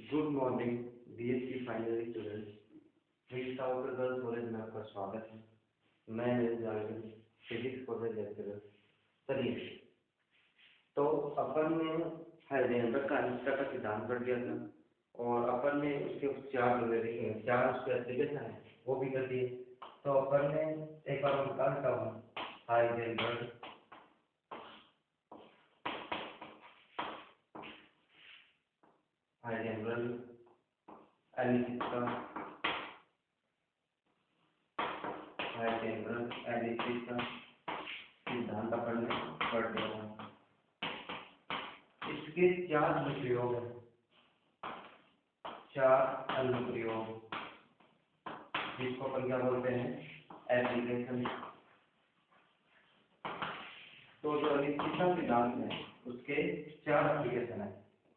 Good morning BSc final students. Physics girls college में आपका स्वागत है। मैं जावेद, फिजिक्स कॉलेज लेक्चरर। चलिए, तो अपन ने हाइजेनबर्ग का अनिश्चितता का सिद्धांत पढ़ लिया था और अपन ने उसके चार उसके एप्लीकेशन है वो भी कर दिए। तो अपन ने एक बार मैं बता देता हूँ हाइजेनबर्ग अनिश्चितता सिद्धांत अपन ने पढ़ लिया था। इसके चार अनुप्रयोग हैं, जिसको अपन क्या बोलते हैं, एप्लीकेशन। तो जो अनिश्चितता सिद्धांत है उसके चार एप्लीकेशन है।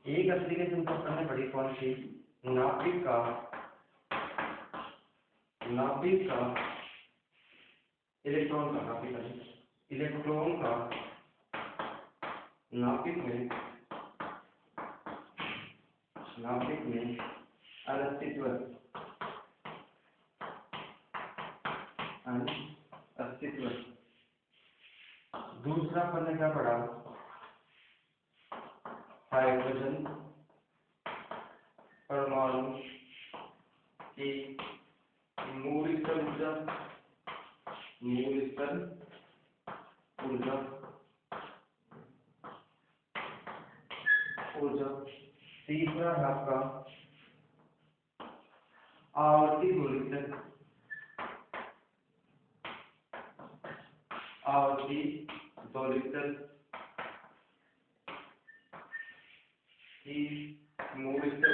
एक एप्लीकेशन तो अपन ने पढ़ी कौन सी, नाभिक का इलेक्ट्रॉन का नाभिक में अस्तित्व। दूसरा अपन ने क्या पढ़ा, हाइड्रोजन परमाणु की मूल स्तर ऊर्जा। तीसरा है आपका आवर्ती दोलित्र की मूल स्तर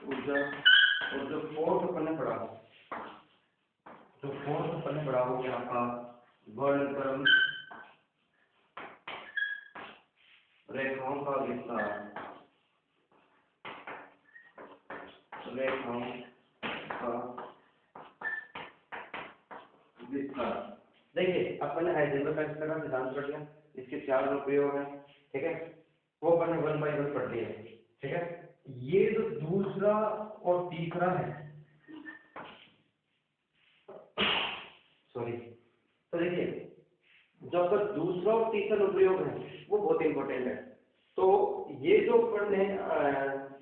ऊर्जा। और जो फोर्थ अपन ने पढ़ा वो क्या आपका वर्णक्रम रेखाओं का विस्तार। देखिए, अपन ने हाइजेनबर्ग का सिद्धांत पढ़ लिया, इसके चार अनुप्रयोग हैं, ठीक है। वो अपन ने 1 बाय 1 पढ़ लिया, ठीक है। ये जो दूसरा और तीसरा है, तो देखिए जो आपका दूसरा और तीसरा अनुप्रयोग है वो बहुत इंपॉर्टेंट है। तो ये जो अपन ने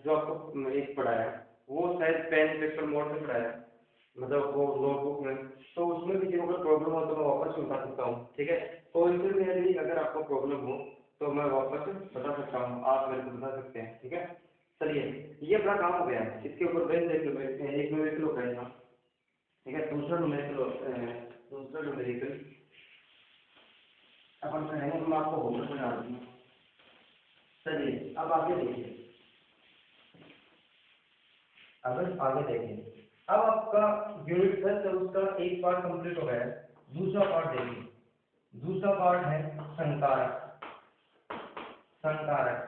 जो आपको एक पढ़ाया वो शायद पेन पेपर मोड में पढ़ाया, मतलब वो नोटबुक में। तो उसमें किसी को प्रॉब्लम हो तो मैं वापस बता सकता हूँ, ठीक है। तो इसमें अगर आपको प्रॉब्लम हो तो मैं वापस बता सकता हूँ, आप मेरे को बता सकते हैं, ठीक है। चलिए, ये अपना काम हो गया। इसके ऊपर बेंच देख लो, एक न्यूमेरिकल हो गया, ठीक है। दूसरा न्यूमेरिकल अपन कहेंगे, मैं आपको होमवर्क बना दूंगा। चलिए, अब आगे देखिए, अब आपका यूनिट 10 है, उसका एक पार्ट कंप्लीट हो गया है। दूसरा पार्ट देखिए, दूसरा पार्ट है संकारक।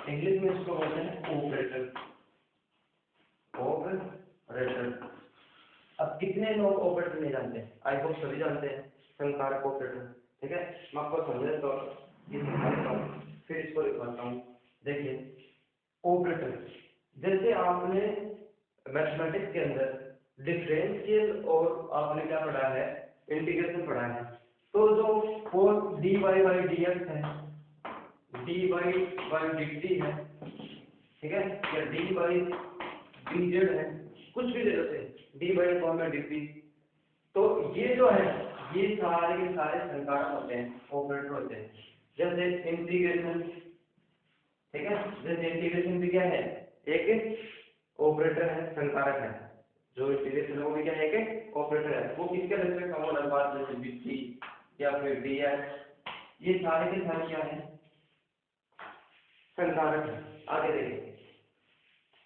इंग्लिश में इसको बोलते हैं ऑपरेटर। अब कितने लोग ऑपरेटर नहीं जानते हैं? आई होप सभी जानते हैं संकारक ऑपरेटर, ठीक है। मैं आपको समझाता तो ये समझाता हूँ, फिर इसको लिखवाता हूँ। देखिए, ऑपरेटर, जैसे आपने मैथमेटिक्स के अंदर डिफरेंशियल और आपने क्या पढ़ा है, इंटीग्रेशन पढ़ा है। तो जो dy बाई dx है, dy बाई dt है, ठीक है, या dy बाई dz है, कुछ भी ले लेते हैं, dy बाई dt। तो ये जो है, ये सारे के सारे संकारक होते हैं, ऑपरेटर होते हैं। जैसे इंटीग्रेशन, ठीक है, जैसे इंटीग्रेशन भी क्या है, एक ऑपरेटर है, संकारक है। जो इंटीग्रेशन है वो भी क्या है, एक ऑपरेटर है। वो किसके रेस्पेक्ट में होना, बात जैसे dt या फिर dx, ये सारे के सारे क्या है, संकारक है। आगे देखिए,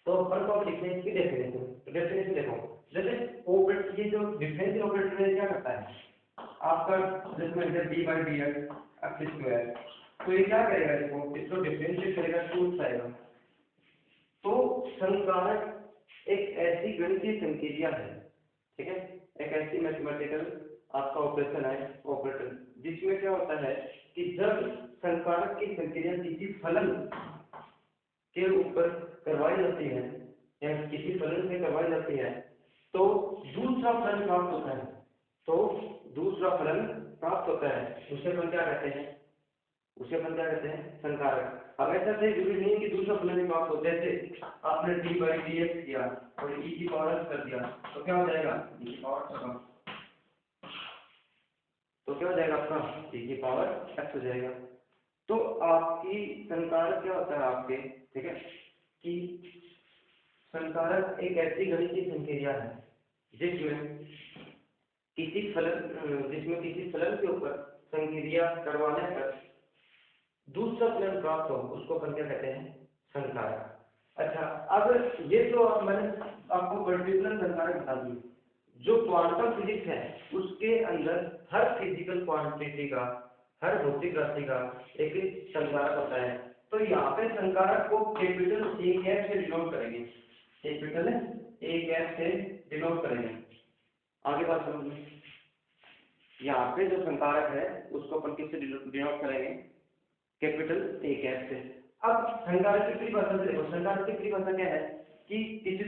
तो अपन को लिखने की डेफिनेशन देखो। जैसे ऑपरेटर, ये जो डिफरेंशियल ऑपरेटर है क्या करता है, आपका जिसमें dy by dx x square, तो ये क्या करेगा, इसको डिफरेंशिएट करेगा, टूट जाएगा। तो संकारक एक ऐसी गणितीय संक्रिया है, ठीक है, एक ऐसी मैथमेटिकल आपका ऑपरेशन है ऑपरेटर, जिसमें क्या होता है कि जब संकारक की संक्रिया किसी फलन के ऊपर करवाई जाती है या किसी फलन से करवाई जाती है तो दूसरा फलन प्राप्त होता है, तो दूसरा फलन प्राप्त होता है, उसे अपन क्या कहते हैं, उसे अपन क्या कहते हैं, संकारक। अब ऐसा से जरूरी नहीं है कि दूसरा फलन ही प्राप्त हो, जैसे आपने d/dx किया और e की पावर x कर दिया तो क्या हो जाएगा, e की पावर, तो क्या हो जाएगा आपका e की पावर x हो जाएगा। तो आपकी संकारक क्या होता है आपके, ठीक है, कि संकारक एक ऐसी गणितीय संक्रिया है जिसमें किसी फलन के ऊपर संक्रिया करवाने पर दूसरा फलन प्राप्त हो, उसको अपन क्या कहते हैं, संकारक। अच्छा, अब ये तो मैंने आपको पर्टिकुलर संकारक बता दी। जो क्वांटम फिजिक्स है उसके अंदर हर फिजिकल क्वांटिटी का, हर भौतिक राशि का एक संकारक होता है। तो यहाँ पे संकारक को कैपिटल A कैप से डिनोट करेंगे, कैपिटल A कैप से डिनोट करेंगे। आगे बात समझ, यहाँ पे जो संकारक है उसको अपन किससे डिनोट करेंगे, कैपिटल A कैप से। अब संकारक की परिभाषा से देखो, संकारक की परिभाषा क्या है कि किसी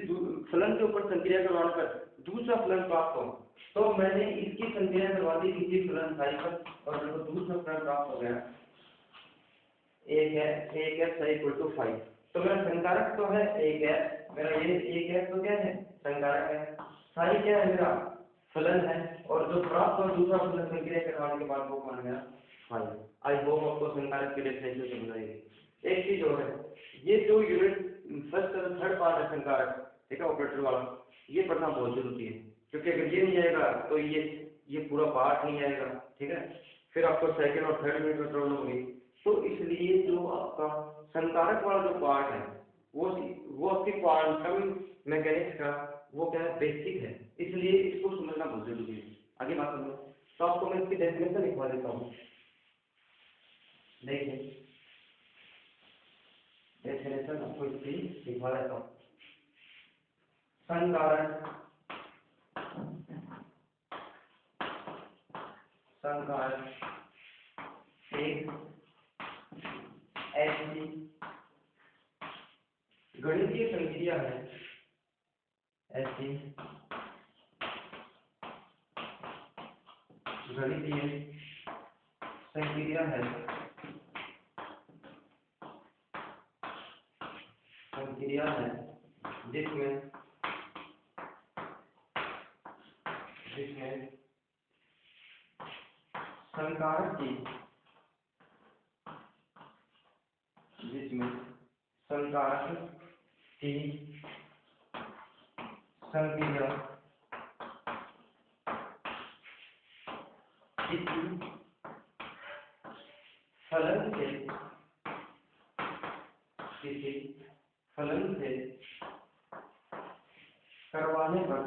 फलन के ऊपर संक्रिया करवाने पर दूसरा फलन प्राप्त हो। तो मैंने इसकी संक्रिया करवा दी किसी फलन फाई पर और मेरे को दूसरा फलन प्राप्त हो गया, a कैप इक्वल टू 5। तो मेरा संकारक तो है a कैप, मेरा ये a कैप तो क्या है, संकारक है। फाई क्या है, मेरा फलन है, और जो प्राप्त और दूसरा फलन संक्रिया करवाने के बाद वो बन गया फाई। आई होप आपको संकारक की डेफिनेशन समझ आएगी। एक चीज और है, ये जो यूनिट फर्स्ट और थर्ड पार्ट है संकारक, ठीक है, ऑपरेटर वाला, ये पढ़ना बहुत जरूरी है, क्योंकि अगर ये नहीं आएगा तो ये पूरा पार्ट नहीं आएगा, ठीक है, फिर आपको सेकंड और थर्ड यूनिट में प्रॉब्लम होगी। तो इसलिए जो आपका संकारक वाला जो पार्ट है वो आपकी क्वांटम मैकेनिक्स का वो क्या है, बेसिक है, इसलिए इसको समझना बहुत जरूरी है। आगे बात करूँ तो आपको मैं इसकी डेफिनेशन लिखवा देता हूँ, देखिए डेफिनेशन आपको इसकी लिखवा देता हूँ। संकारक एक ऐसी गणितीय संक्रिया है, ऐसी गणितीय संक्रिया है जिसमें संकारक की संक्रिया किसी फलन से करवाने पर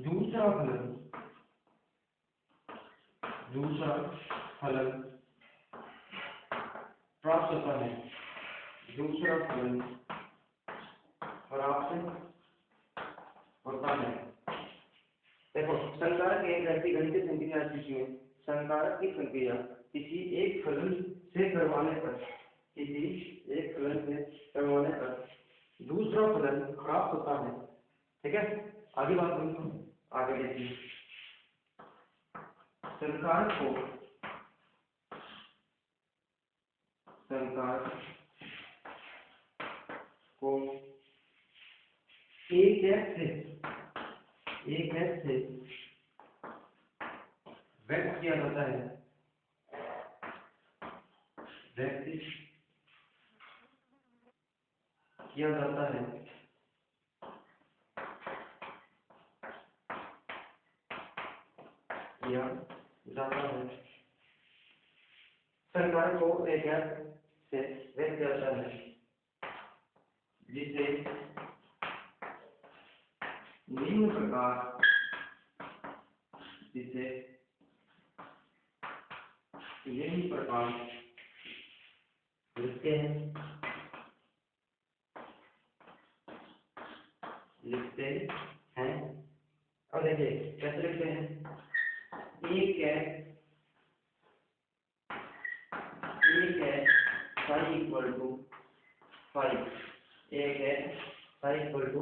दूसरा फलन प्राप्त होता है, देखो संकारक एक ऐसी गणितीय संक्रिया जिसमें संकारक की संक्रिया किसी एक फलन से करवाने पर दूसरा फलन प्राप्त होता है, ठीक है। आगे बात करूँ, आगे देखिए, संकारक को एक से व्यक्त किया जाता है, संकारक को एक से व्यक्त किया जाता है जिसे निम्न प्रकार इक्वल टू 5, एक है साई इक्वल टू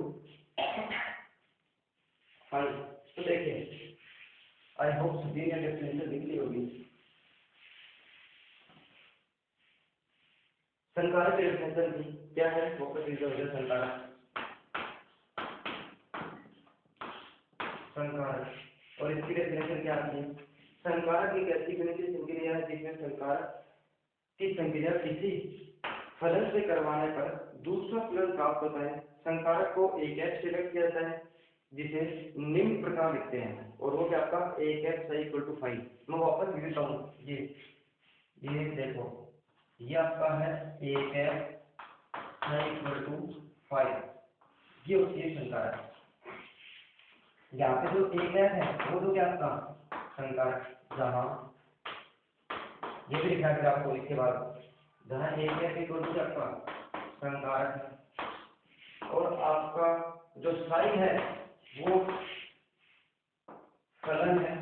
5। तो देखिए आई होप सभी ने डेफिनेशन लिख ली होगी। संकारक की डेफिनेशन क्या है, वापस रिवीजन हो जाए। संकारक और इसकी डेफिनेशन क्या आती है। संकारक एक ऐसी गणितीय संक्रिया है जिसमें संकारक की संक्रिया किसी फलन से करवाने पर दूसरा फलन प्राप्त होता है। संकारक को एक एफ से व्यक्त किया जाता है जिसे निम्न प्रकार लिखते हैं, और वो क्या आपका एक एफ साई इक्वल टू 5। मैं वापस लिख देता हूँ, ये देखो, ये आपका है एक एफ साई इक्वल टू 5, ये होती है संकारक। यहाँ पे जो एक एफ है वो तो क्या आपका संकारक, जहाँ ये भी लिखा है आपको इसके बाद, जहाँ एक एफ इक्वल टू आपका संकारक है, और आपका जो साई है वो फलन है,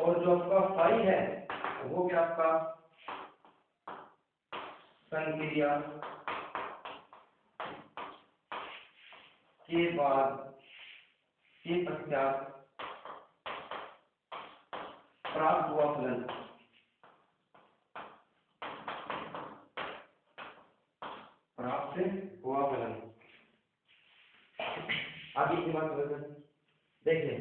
और जो आपका फाई है वो क्या आपका संक्रिया के बाद के पश्चात प्राप्त हुआ फलन। प्राप्त हुआ फलन आगे की बात देखिए।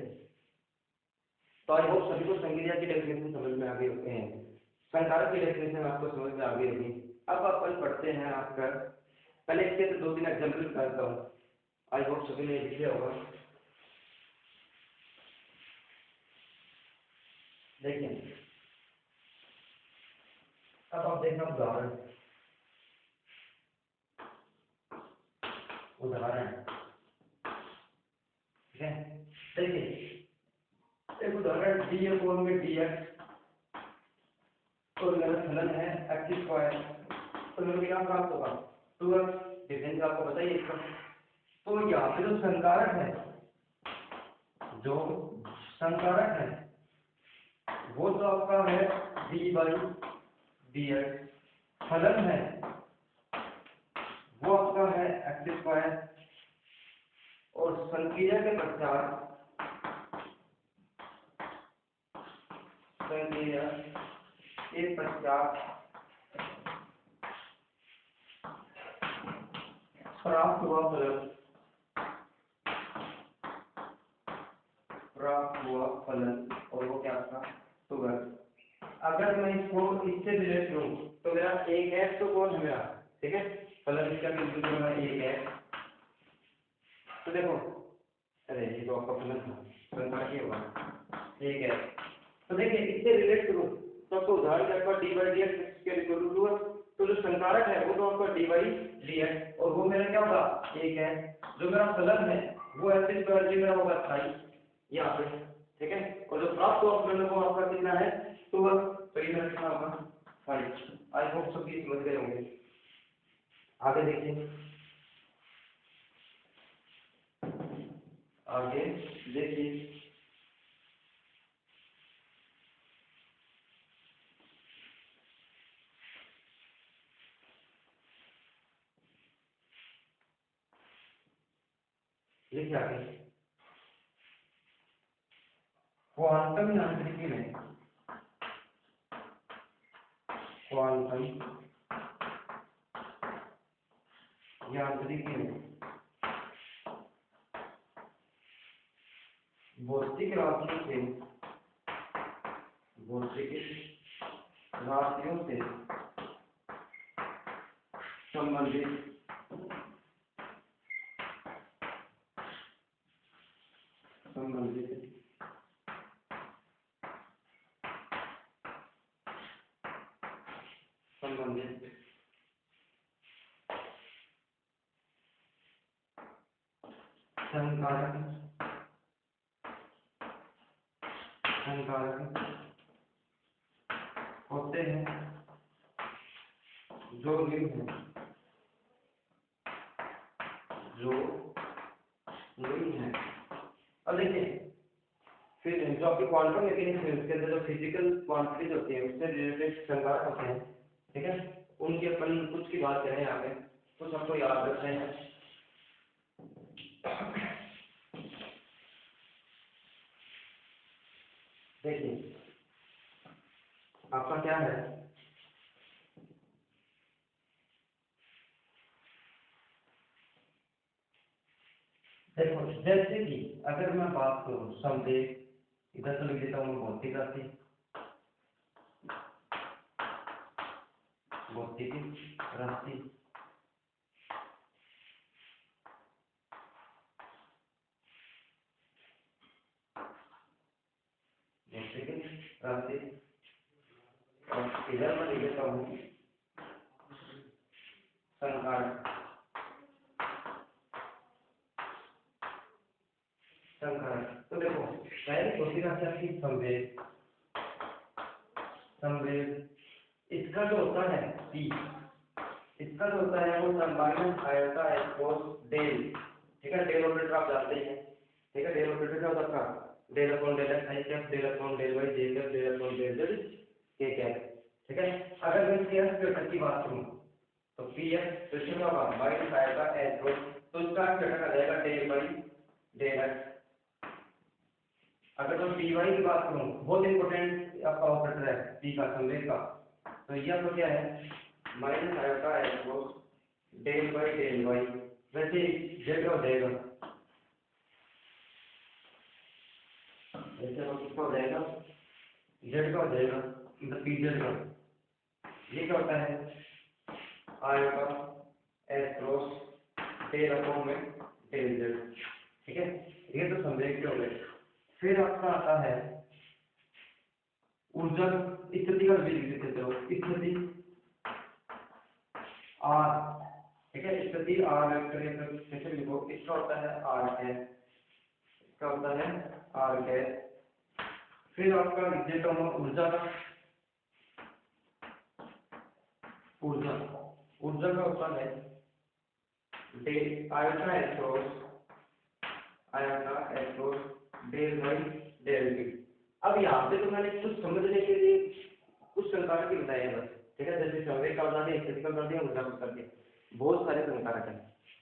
तो आई होप सभी को संक्रिया की डेफिनेशन समझ में आ गई होते हैं, संकारक की डेफिनेशन आपको समझ में आ गई होगी। अब अपन पढ़ते हैं आपका, पहले इसके तो 2-3 एग्जाम्पल बताता हूँ, आई होप सभी ने लिखे होगा। देखिए अब आप देखना उदाहरण ठीक है। देखिए एक उदाहरण डी अपॉन में डी एक्स, और मेरा फलन है एक्स स्क्वायर, तो मेरे को क्या प्राप्त होगा 2x, डिफरेंस आपको बताइए इसका। तो यहाँ पे जो संकारक है वो तो आपका है डी बाई डी एक्स, फलन है वो आपका है एक्स स्क्वायर, और संक्रिया के पश्चात प्राप्त हुआ फलन, और वो क्या आपका 2x। अगर मैं इसको इससे रिलेट करूं तो मेरा एक एक्स तो कौन है मेरा, ठीक है, फलन इसका बिल्कुल जो है एक एक्स। तो देखो, अरे ये तो आपका फलन था, संकारक ये होगा एक एक्स। तो देखिए इससे रिलेट करूं तो आपको उदाहरण आपका डी बाई डी एक्स के इक्वल टू 2x, तो जो संकारक है वो तो आपका डी बाई डी एक्स, और वो मेरा क्या होगा एक है। जो मेरा फलन है वो एक्स स्क्वायर जी मेरा होगा 28 यहाँ पे, ठीक है, और जो प्राप्त हुआ फलन वो आपका कितना है 2x, तो ये मेरा कितना होगा 5। आई होप सभी समझ गए होंगे। आगे देखिए, आगे देखिए लिखिए आगे, क्वांटम यांत्रिकी में भौतिक राशियों से संबंधित संकारक होते हैं जो निम्न है। अब देखिए फिर जो आपकी क्वांटम मैकेनिक्स है उसके अंदर जो फिजिकल क्वांटिटीज होती है उससे रिलेटेड संकारक होते हैं, ठीक है। उनकी अपन कुछ की बात करें यहाँ पे, कुछ आपको याद रखना है। देखिए आपका क्या है, देखो जैसे कि अगर मैं बात करूँ संवेग, इधर तो लिख देता हूँ मैं भौतिक राशि, भौतिक राशि, भौतिक राशि, और इधर मैं लिख देता हूँ संकारक, संकारक। तो देखो पहले भौतिक राशि आपकी संवेग, संवेग इसका जो होता है P, इसका जो होता है वो माइनस आयोटा एच कोस डेल, ठीक है। डेल ऑपरेटर आप जानते ही हैं, ठीक है। डेल ऑपरेटर क्या होता है, del upon del x i cap, del upon del y j cap, del upon del z k cap, ठीक है। अगर मैं इसके एफ वेक्टर की बात करूं तो पी एफ तो इसमें होगा माइनस आएगा एच कोस, तो इसका वेक्टर आ जाएगा डेल बाई डेल एक्स। अगर मैं पी वाई की बात करूं, बहुत इंपॉर्टेंट आपका ऑपरेटर है पी का, संवेग का, तो ये आपका क्या है माइनस आएगा H cos del by del Y, वैसे जेड का हो जाएगा, ऐसे वो किसका हो जाएगा जेड का हो जाएगा, मतलब पी जेड का। ये क्या होता है आएगा एच क्रॉस डेल अपॉन में डेल जेड, ठीक है। ये तो संवेग के हो गए। फिर आपका आता है ऊर्जा स्थिति का भी लिख देते हो, स्थिति आर, ठीक है। स्थिति आर वेक्टर कैसे लिखो, इसका होता है आर है, इसका होता है आर है। फिर आपका लिख देता हूँ ऊर्जा का, ऊर्जा, ऊर्जा का होता है del iota h cross, iota h cross del by del t. अब यहाँ पे तो मैंने कुछ समझने के लिए कुछ संकारक ही बताए हैं बस, ठीक है। जैसे संवेग का बता दिया, स्थिति का बता दिया, ऊर्जा का बता दिया, बहुत सारे संकारक हैं,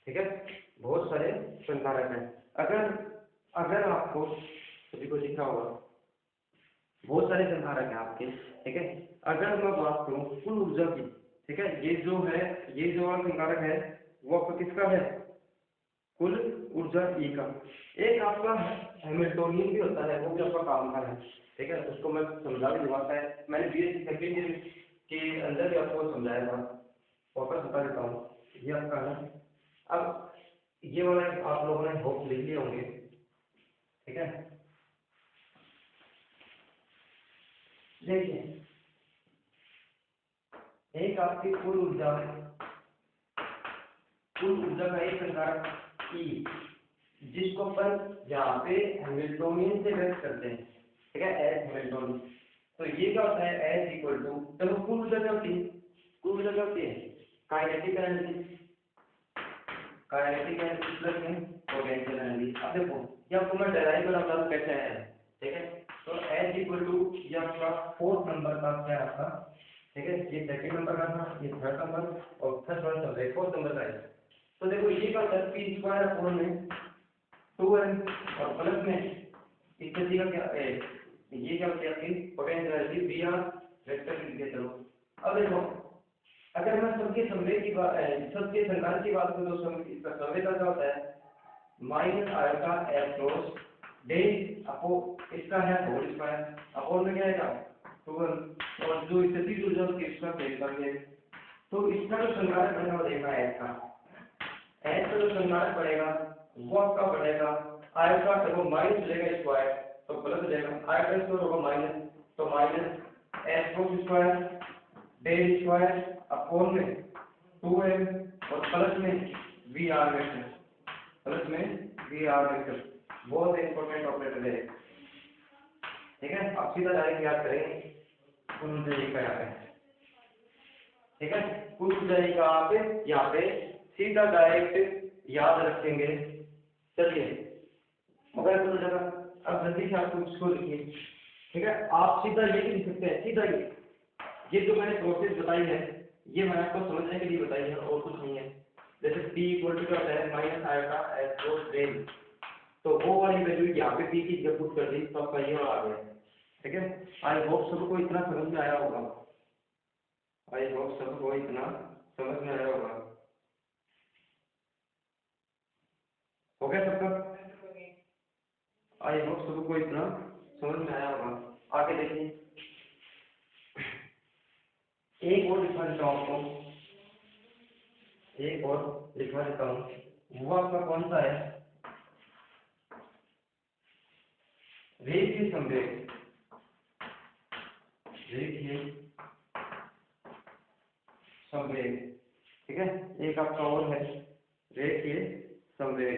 ठीक है। बहुत सारे संकारक हैं। अगर अगर आपको सभी को दिख रहा होगा बहुत सारे संकारक हैं आपके, ठीक है। अगर मैं बात करूं कुल ऊर्जा की, ठीक है, ये जो है ये जो वाला संकारक है वो आपका किसका है कुल ऊर्जा ई का। एक आपका हैमिल्टोनियन भी होता है, वो भी आपका काम का है, ठीक है। उसको मैं समझा भी दूंगा, है मैंने बीएससी सेकंड ईयर के अंदर भी आपको समझाया था, वापस बता देता हूँ। ये आपका है, अब ये वाला आप लोगों ने होप लिख लिए होंगे, ठीक है। देखिए एक आपकी कुल ऊर्जा का एक संकारक ई, जिसको अपन यहाँ पे हैमिल्टोनियन से व्यक्त करते हैं, ठीक है, एच हैमिल्टोनियन। तो ये क्या होता है एच इक्वल टू, चलो कुल ऊर्जा क्या होती है, कुल ऊर्जा क्या होती है kinetic energy, kinetic energy plus में पोटेंशियल एनर्जी। अब देखो ये आपको मैं डेराइव बनाता हूँ कैसे है, ठीक है। तो एच इक्वल टू ये आपका फोर्थ नंबर का क्या है आपका, ठीक है, ये सेकंड नंबर का था, ये थर्ड नंबर और फर्स्ट वन चल रहा है, फोर्थ नंबर का है। तो देखो ये क्या होता है पी स्क्वायर अपॉन में 2m और प्लस में स्थिति का क्या है, ये क्या होती है आपकी potential energy v r vector लिख देते हो। अब देखो अगर मैं सबके संवेग की बात, सबके संकार की बात करूँ तो इसका संवेग का क्या होता है minus iota h cross del upon, इसका है होल स्क्वायर अपॉन में क्या आएगा 2m, और जो स्थिति ऊर्जा उसकी इसका फेस करके, तो इसका जो संकारक बनेगा वो देखना है एच का, एच का जो संकारक पड़ेगा वो आपका पड़ेगा आयोटा, देखो माइनस लेगा स्क्वायर तो प्लस हो जाएगा, आयोटा स्क्वायर होगा माइनस, तो minus h cross square del square upon में 2m और प्लस में वी आर वेक्टर, प्लस में वी आर वेक्टर, बहुत इंपॉर्टेंट ऑपरेटर है, ठीक है। आप सीधा डायरेक्ट याद करेंगे कुल ऊर्जा का यहाँ पे, ठीक है, कुल ऊर्जा का आप यहाँ पे सीधा डायरेक्ट याद रखेंगे। चलिए मगर कुल जगह अब जल्दी से आपको इसको लिखिए, ठीक है। आप सीधा ये भी लिख सकते हैं, सीधा ये जो मैंने प्रोसेस बताई है ये मैंने आपको समझने के लिए बताई है और कुछ नहीं है। जैसे p इक्वल टू क्या होता है minus iota s cross del, तो वो वाली वैल्यू यहाँ पे p की जगह पुट कर दी तो आपका ये वाला आ गया। ठीक है, आई होप सबको इतना समझ में आया होगा, आई होप सबको इतना समझ में आया होगा। हो गया सबका? आई होप सबको इतना समझ में आया होगा। आगे देखिए, एक और लिखवा देता हूँ आपको, एक और लिखवा देता हूँ। वो आपका कौन सा है? रेखीय संवेग, रेखीय संवेग। ठीक है, एक आपका और है रेखीय संवेग।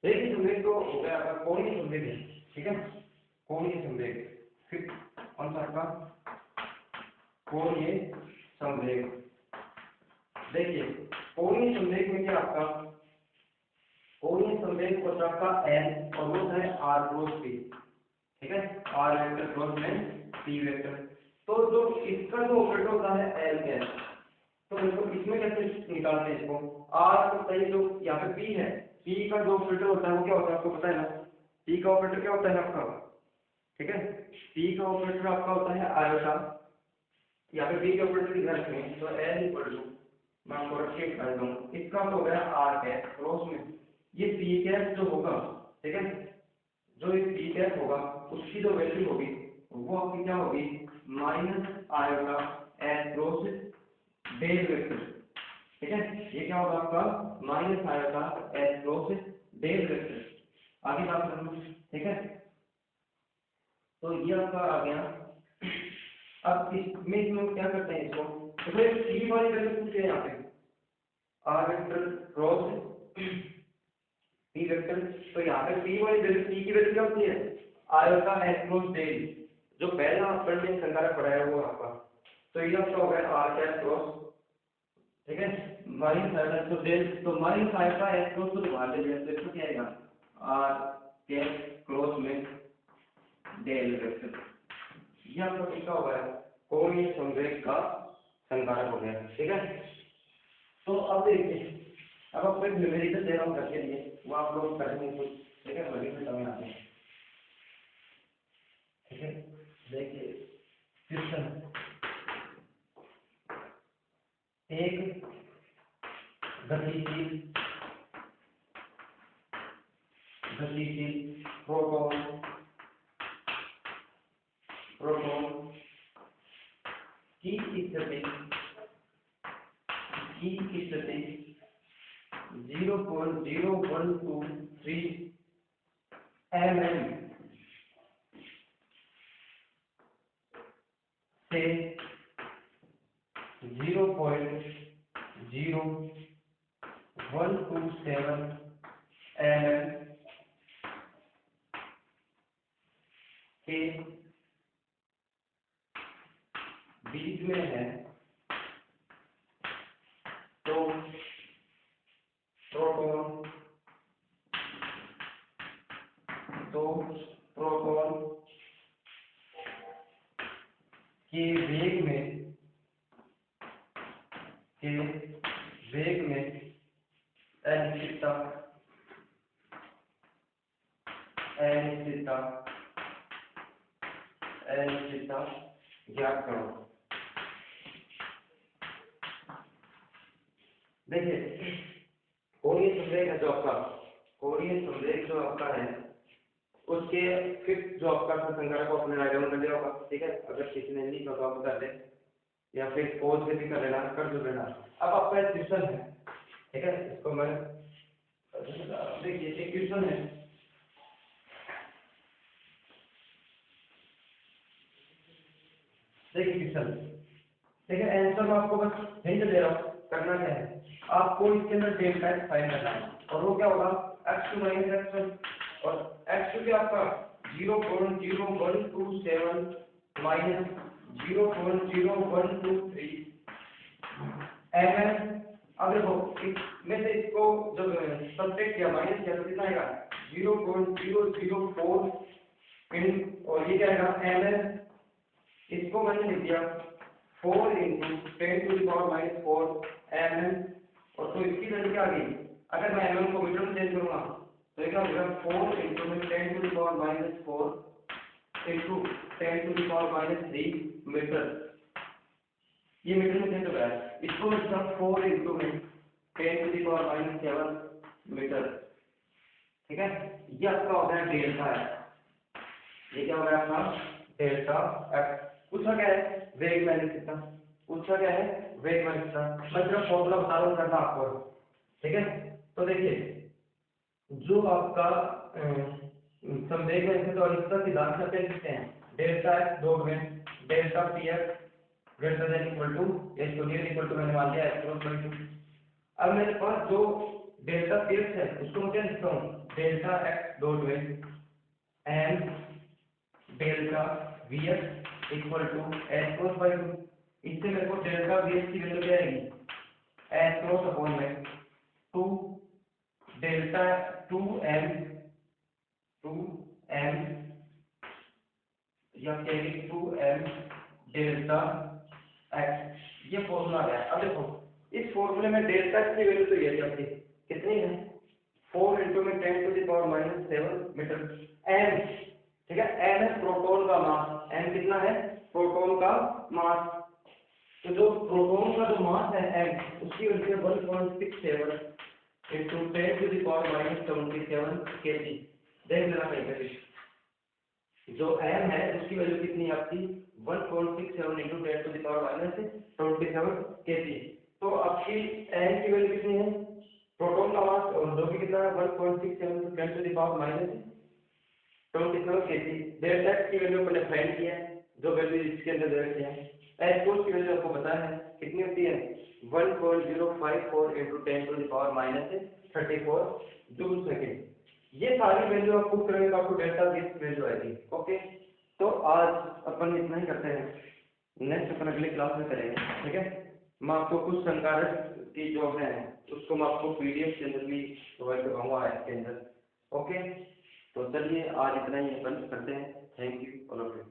रेखीय संवेग तो हो गया आपका कोणीय संवेग है। ठीक है, कोणीय संवेग। फिर कौन सा आपका? कोणीय संवेग। देखिए कोणीय संवेग में क्या आपका कोणीय संवेग होता है आपका n और वो है r क्रॉस p। ठीक है, r वेक्टर क्रॉस में p वेक्टर। तो जो इसका जो ऑपरेटर होता है l है, तो देखो इसमें कैसे निकालते हैं इसको? r को सही जो यहाँ पे p है, p का जो ऑपरेटर होता है वो क्या होता है आपको पता है ना? p का ऑपरेटर क्या होता है आपका? ठीक है, p का ऑपरेटर आपका होता है आयोटा। यहाँ पे p के ऑपरेटर की ध्यान रखें तो l इक्वल टू, मैं आपको रख के बता दूं, इसका तो हो गया r कैप क्रॉस में ये p कैप जो होगा। ठीक है, जो ये p कैप होगा उसकी जो वैल्यू होगी वो आपकी क्या होगी? Minus iota s cross del vector. ठीक है, ये क्या होगा आपका? Minus iota s cross del vector. आगे बात करूँ। ठीक है, तो ये आपका आ गया। अब इसमें क्या करते हैं इसको? तो भाई p वाली वैल्यू पूछ रहे हैं यहाँ पे, r vector cross p vector. तो यहाँ पे p वाली वैल्यू, p की वैल्यू क्या होती है? आयोटा s क्रॉस डेल, जो पहला अपन ने संकारक पढ़ाया वो आपका। तो ये आपका हो गया r कैप क्रॉस, ठीक है, माइनस आयोटा तो डेल, तो माइनस आयोटा s क्रॉस को बाहर ले जाए तो इसको क्या आएगा? r कैप क्रॉस में डेल वेक्टर। ये आपका किसका हो गया? कोणीय संवेग का संकारक हो गया। ठीक है, तो अब देखिए, अब आपको एक न्यूमेरिकल दे रहा हूँ करके लिए, वो आप लोग करेंगे कुछ। ठीक है, न्यूमेरिकल समय आते हैं। ठीक है, देखिए क्वेश्चन, एक गतिशील गतिशील प्रोटॉन की स्थिति 0.0123 mm से 0.0127 mm के बीच में है, तो प्रोटॉन के वेग में अनिश्चितता ज्ञात करो। देखिए कोणीय संवेग है जो आपका, कोणीय संवेग जो आपका है उसके फिर जो आपका संकारक को अपने राइट डाउन कर लिया होगा। ठीक है, अगर किसी ने नहीं पता तो कर ले, या फिर पॉज में भी कर लेना, कर दो लेना। अब आपका एक क्वेश्चन है। ठीक है, इसको मैं देखिए एक क्वेश्चन है, देखिए क्वेश्चन। ठीक है, आंसर मैं आपको बस हिंट दे रहा हूँ, करना क्या है आपको इसके अंदर डेल्टा एक्स फाइंड करना है, और वो क्या होगा? x2 माइनस x1, और x2 क्या आपका 0.0127 माइनस 0.0123 mm। अब देखो इसमें से इसको जब सब्ट्रैक्ट किया, माइनस किया तो कितना आएगा? 0.004 इन, और ये क्या आएगा? mm। इसको मैंने लिख दिया 4 इंटू 10⁻⁻4 mm, और तो इसकी वैल्यू क्या आ गई, अगर मैं mm को मीटर में चेंज करूंगा तो क्या होगा 4 इंटू 10⁻⁻4 इंटू 10⁻³ मीटर, ये मीटर में चेंज हो गया है। इसको मैं 4 इंटू 10⁻⁷ मीटर, ठीक है। ये आपका हो गया डेल्टा एक्स, ये क्या हो गया आपका डेल्टा एक्स। पूछा क्या है वेग माइनस कितना, पूछा क्या है वेग माइनस कितना, मैं सिर्फ फॉर्मूला बता रहा हूँ करना आपको, ठीक है। तो देखिए जो आपका संवेग है तो इसका सिद्धांत क्या कह सकते हैं, डेल्टा एक्स डॉट में delta p x greater than equal to h two equal to मैंने मान लिया एक्स क्रॉस बाई टू। अब मेरे पास जो डेल्टा पी एक्स है उसको मैं क्या लिखता हूँ डेल्टा एक्स डॉट में and delta v x equal to h cross by two. इससे मेरे को डेल्टा वी एक्स की वैल्यू क्या आएगी एच क्रॉस अपॉन में टू डेल्टा टू एम या कहेंगे 2m डेल्टा एक्स, ये फॉर्मूला है। अब देखो इस फॉर्मूले में डेल्टा एक्स की वैल्यू तो ये है आपकी कितनी है 4 इंटू में 10⁻⁷ मीटर m, ठीक है। m है प्रोटॉन का मास, m कितना है प्रोटॉन का मास, तो जो प्रोटॉन का जो मास है m उसकी वैल्यू 1.67 इंटू 10⁻⁷ kg। देख लेना कहीं पे जो m है उसकी वैल्यू कितनी है आपकी 1.67 इंटू 10⁻⁷ kg। तो आपकी m की वैल्यू कितनी है प्रोटॉन का मास और जो कि कितना है 1.67 इंटू 10⁻⁷ kg। डेल्टा एक्स की वैल्यू मैंने फाइंड किया है, जो वैल्यू इसके अंदर दे रखी है। एच फोर्स की वैल्यू आपको पता है कितनी होती है 1.054 इंटू 10⁻�34 जूल सेकेंड। ये सारी वैल्यू आप पुट करेंगे तो आपको डेल्टा वी की वैल्यू आएगी। ओके, तो आज अपन इतना ही करते हैं, नेक्स्ट अपन अगले क्लास में करेंगे, ठीक है। मैं आपको कुछ संकारक की जो है उसको मैं आपको पीडीएफ के अंदर भी प्रोवाइड करवाऊंगा इसके अंदर। ओके, तो चलिए आज इतना ही अपन करते हैं। Thank you all of you.